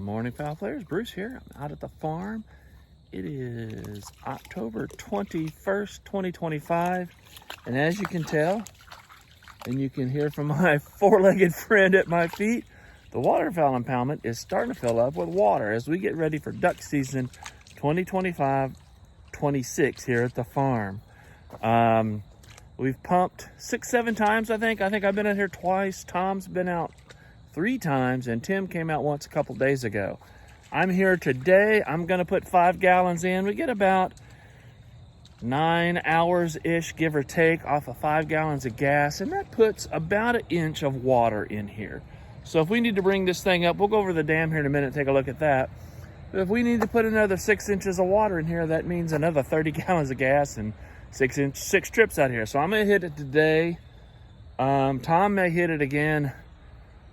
morning, fowl players. Bruce here. I'm out at the farm. It is October 21st, 2025. And as you can tell, and you can hear from my four-legged friend at my feet, the waterfowl impoundment is starting to fill up with water as we get ready for duck season 2025-26 here at the farm. We've pumped 6-7 times, I think. I've been out here twice. Tom's been out 3 times, and Tim came out once a couple days ago. I'm here today. I'm gonna put 5 gallons in. We get about 9 hours-ish, give or take, off of 5 gallons of gas, and that puts about 1 inch of water in here. So if we need to bring this thing up, we'll go over the dam here in a minute and take a look at that. But if we need to put another 6 inches of water in here, that means another 30 gallons of gas and 6 trips out here. So I'm gonna hit it today. Tom may hit it again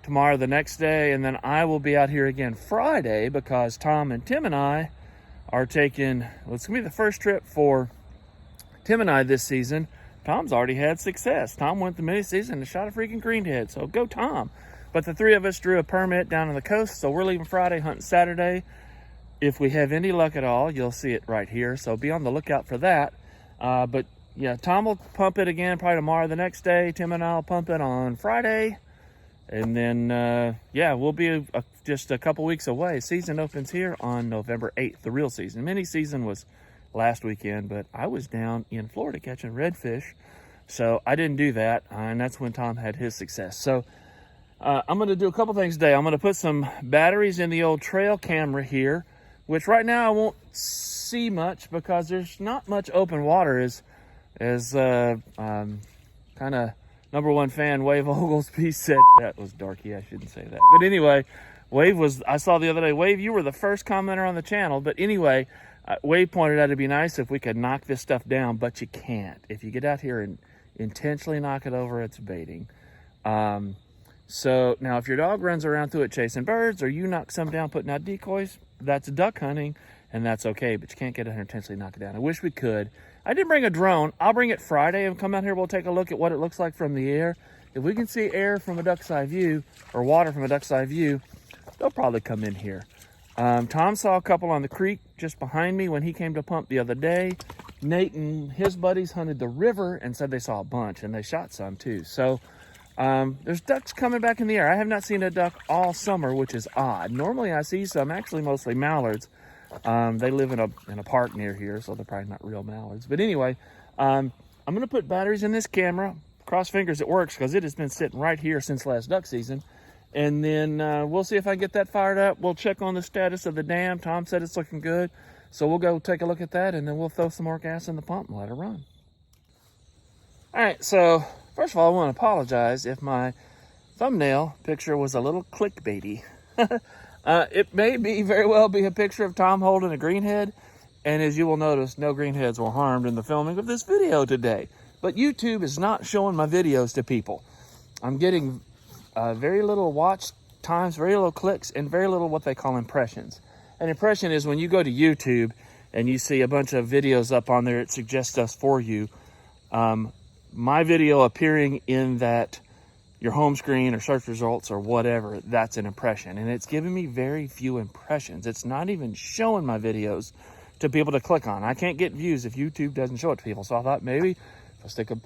tomorrow, the next day, and then I will be out here again Friday because Tom and Tim and I are taking, well, it's gonna be the first trip for Tim and I this season. Tom's already had success. Tom went the mini season and shot a freaking greenhead, so go Tom. But the 3 of us drew a permit down on the coast, so we're leaving Friday, hunting Saturday. If we have any luck at all, you'll see it right here, so be on the lookout for that. But yeah, Tom will pump it again probably tomorrow, the next day. Tim and I'll pump it on Friday. And then, yeah, we'll be just a couple weeks away. Season opens here on November 8th, the real season. Mini season was last weekend, but I was down in Florida catching redfish, so I didn't do that, and that's when Tom had his success. So I'm going to do a couple things today. I'm going to put some batteries in the old trail camera here, which right now I won't see much because there's not much open water, as kind of #1 fan Wave Oglesby said. That was darky, I shouldn't say that. But anyway, Wave was, I saw the other day, Wave, you were the first commenter on the channel. But anyway, Wave pointed out it'd be nice if we could knock this stuff down, but you can't. If you get out here and intentionally knock it over, it's baiting. So now if your dog runs around through it chasing birds, or you knock some down putting out decoys, that's duck hunting, and that's okay, but you can't get out here and intentionally knock it down. I wish we could. I did bring a drone. I'll bring it Friday and come out here. We'll take a look at what it looks like from the air. If we can see air from a duck's eye view, or water from a duck's eye view, they'll probably come in here. Tom saw a couple on the creek just behind me when he came to pump the other day. Nate and his buddies hunted the river and said they saw a bunch, and they shot some too. So there's ducks coming back in the air. I have not seen a duck all summer, which is odd. Normally I see some, actually mostly mallards. They live in a park near here, so they're probably not real mallards. But anyway, I'm going to put batteries in this camera. Cross fingers it works, because it has been sitting right here since last duck season. And then we'll see if I can get that fired up. We'll check on the status of the dam. Tom said it's looking good. So we'll go take a look at that, and then we'll throw some more gas in the pump and let it run. All right, so first of all, I want to apologize if my thumbnail picture was a little clickbaity. It may very well be a picture of Tom holding a greenhead, and as you will notice, no greenheads were harmed in the filming of this video today. But YouTube is not showing my videos to people. I'm getting very little watch times, very little clicks, and very little what they call impressions. An impression is when you go to YouTube and you see a bunch of videos up on there, it suggests us for you. My video appearing in that your home screen or search results or whatever, that's an impression. And it's giving me very few impressions. It's not even showing my videos to people to click on. I can't get views if YouTube doesn't show it to people. So I thought maybe if I stick a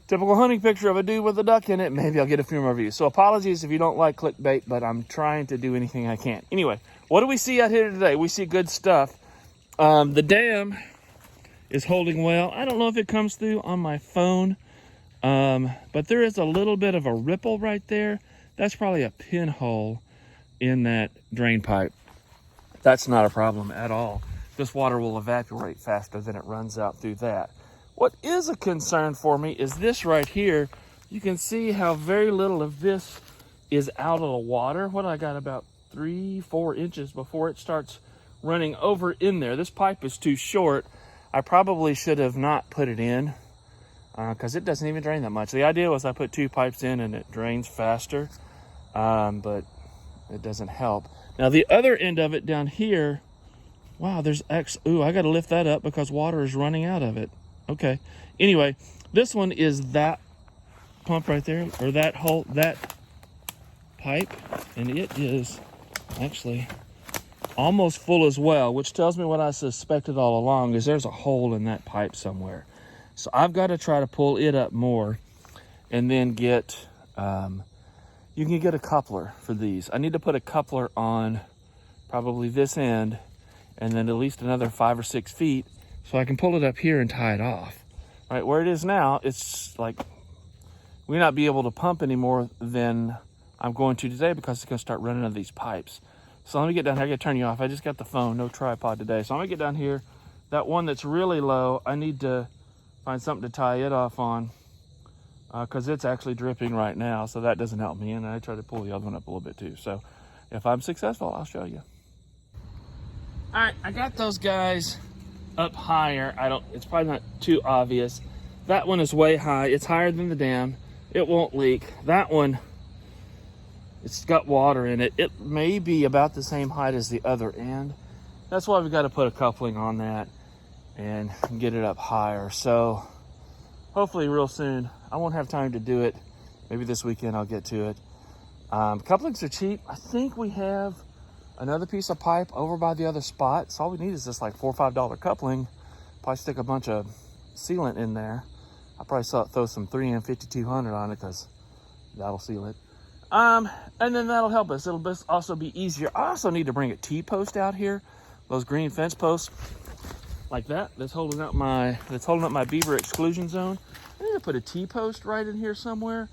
typical hunting picture of a dude with a duck in it, maybe I'll get a few more views. So apologies if you don't like clickbait, but I'm trying to do anything I can. Anyway, what do we see out here today? We see good stuff. The dam is holding well. I don't know if it comes through on my phone. But there is a little bit of a ripple right there. That's probably a pinhole in that drain pipe. That's not a problem at all. This water will evaporate faster than it runs out through that. What is a concern for me is this right here. You can see how very little of this is out of the water. What I got, about 3-4 inches before it starts running over in there. This pipe is too short. I probably should have not put it in, because it doesn't even drain that much. The idea was I put 2 pipes in and it drains faster, but it doesn't help. Now the other end of it down here, wow, there's ooh, I gotta lift that up because water is running out of it. Okay, anyway, this one is that pump right there, or that pipe, and it is actually almost full as well, which tells me what I suspected all along, is there's a hole in that pipe somewhere. So I've got to try to pull it up more and then get, you can get a coupler for these. I need to put a coupler on probably this end and then at least another 5 or 6 feet so I can pull it up here and tie it off. Right where it is now, it's like we not be able to pump any more than I'm going to today because it's going to start running into these pipes. So let me get down here. I got to turn you off. I just got the phone, no tripod today. So I'm going to get down here. That one that's really low, I need to find something to tie it off on because it's actually dripping right now. So that doesn't help me. And I try to pull the other one up a little bit too. So if I'm successful, I'll show you. All right, I got those guys up higher. It's probably not too obvious. That one is way high. It's higher than the dam. It won't leak. That one, it's got water in it. It may be about the same height as the other end. That's why we've got to put a coupling on that and get it up higher. So hopefully real soon. I won't have time to do it. Maybe this weekend I'll get to it. Couplings are cheap. I think we have another piece of pipe over by the other spot. So all we need is just like $4 or $5 coupling. Probably stick a bunch of sealant in there. I'll probably throw some 3M 5200 on it because that'll seal it. And then that'll help us. It'll also be easier. I also need to bring a T-post out here. Those green fence posts like that. That's holding up my beaver exclusion zone. I need to put a T-post right in here somewhere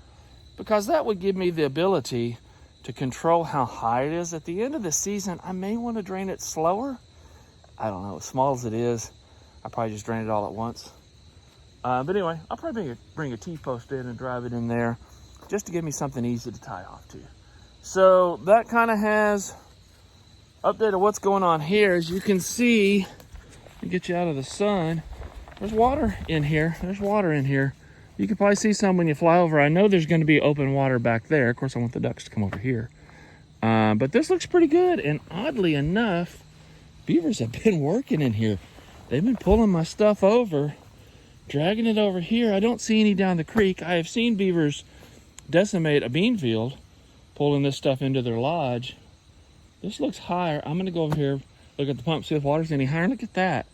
because that would give me the ability to control how high it is. At the end of the season, I may want to drain it slower. I don't know, as small as it is, I probably just drain it all at once. But anyway, I'll probably bring a T-post in and drive it in there just to give me something easy to tie off to. So that kind of has update of what's going on here. As you can see, to get you out of the sun, there's water in here. There's water in here. You can probably see some when you fly over. I know there's going to be open water back there. Of course, I want the ducks to come over here. But this looks pretty good. And oddly enough, beavers have been working in here. They've been pulling my stuff over, dragging it over here. I don't see any down the creek. I have seen beavers decimate a bean field, pulling this stuff into their lodge. This looks higher. I'm going to go over here, look at the pump, see if water's any higher. Look at that.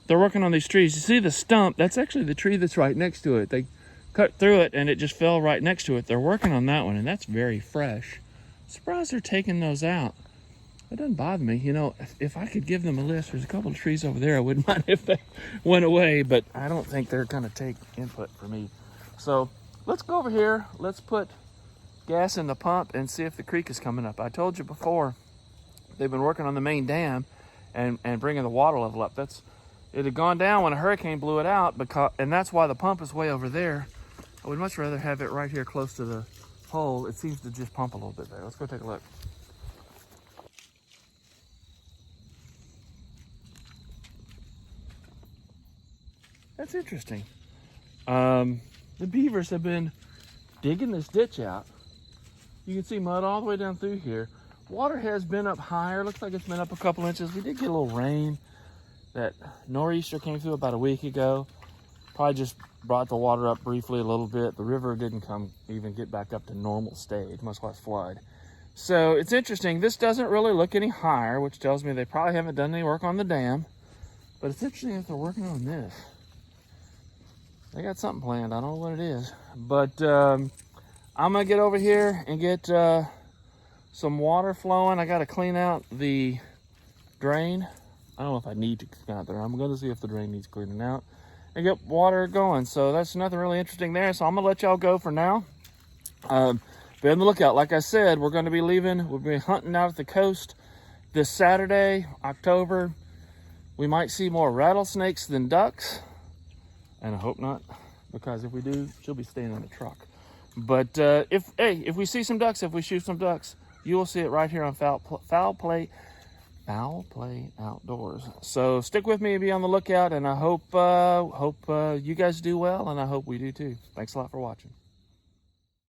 They're working on these trees. You see the stump? That's actually the tree that's right next to it. They cut through it and it just fell right next to it. They're working on that one, and that's very fresh. Surprised they're taking those out. It doesn't bother me. You know, if I could give them a list, there's a couple of trees over there I wouldn't mind if they went away, but I don't think they're going to take input from me. So let's go over here. Let's put gas in the pump and see if the creek is coming up. I told you before, they've been working on the main dam and bringing the water level up. It had gone down when a hurricane blew it out, and that's why the pump is way over there. I would much rather have it right here close to the hole. It seems to just pump a little bit there. Let's go take a look. That's interesting. The beavers have been digging this ditch out. You can see mud all the way down through here. Water has been up higher. Looks like it's been up a couple inches. We did get a little rain. That nor'easter came through about a week ago. Probably just brought the water up briefly a little bit. The river didn't even get back up to normal stage, much less flood. So it's interesting. This doesn't really look any higher, which tells me they probably haven't done any work on the dam. But it's interesting if they're working on this. They got something planned. I don't know what it is. But I'm going to get over here and get some water flowing. I got to clean out the drain. I don't know if I need to clean out there. I'm going to see if the drain needs cleaning out and get water going. So that's nothing really interesting there. So I'm going to let y'all go for now. Be on the lookout. Like I said, we're going to be leaving. We'll be hunting out at the coast this Saturday, October. We might see more rattlesnakes than ducks. And I hope not, because if we do, she'll be staying in the truck. But if we see some ducks, if we shoot some ducks, you will see it right here on Fowl Play Outdoors. So stick with me and be on the lookout, and I hope you guys do well, and I hope we do too. Thanks a lot for watching.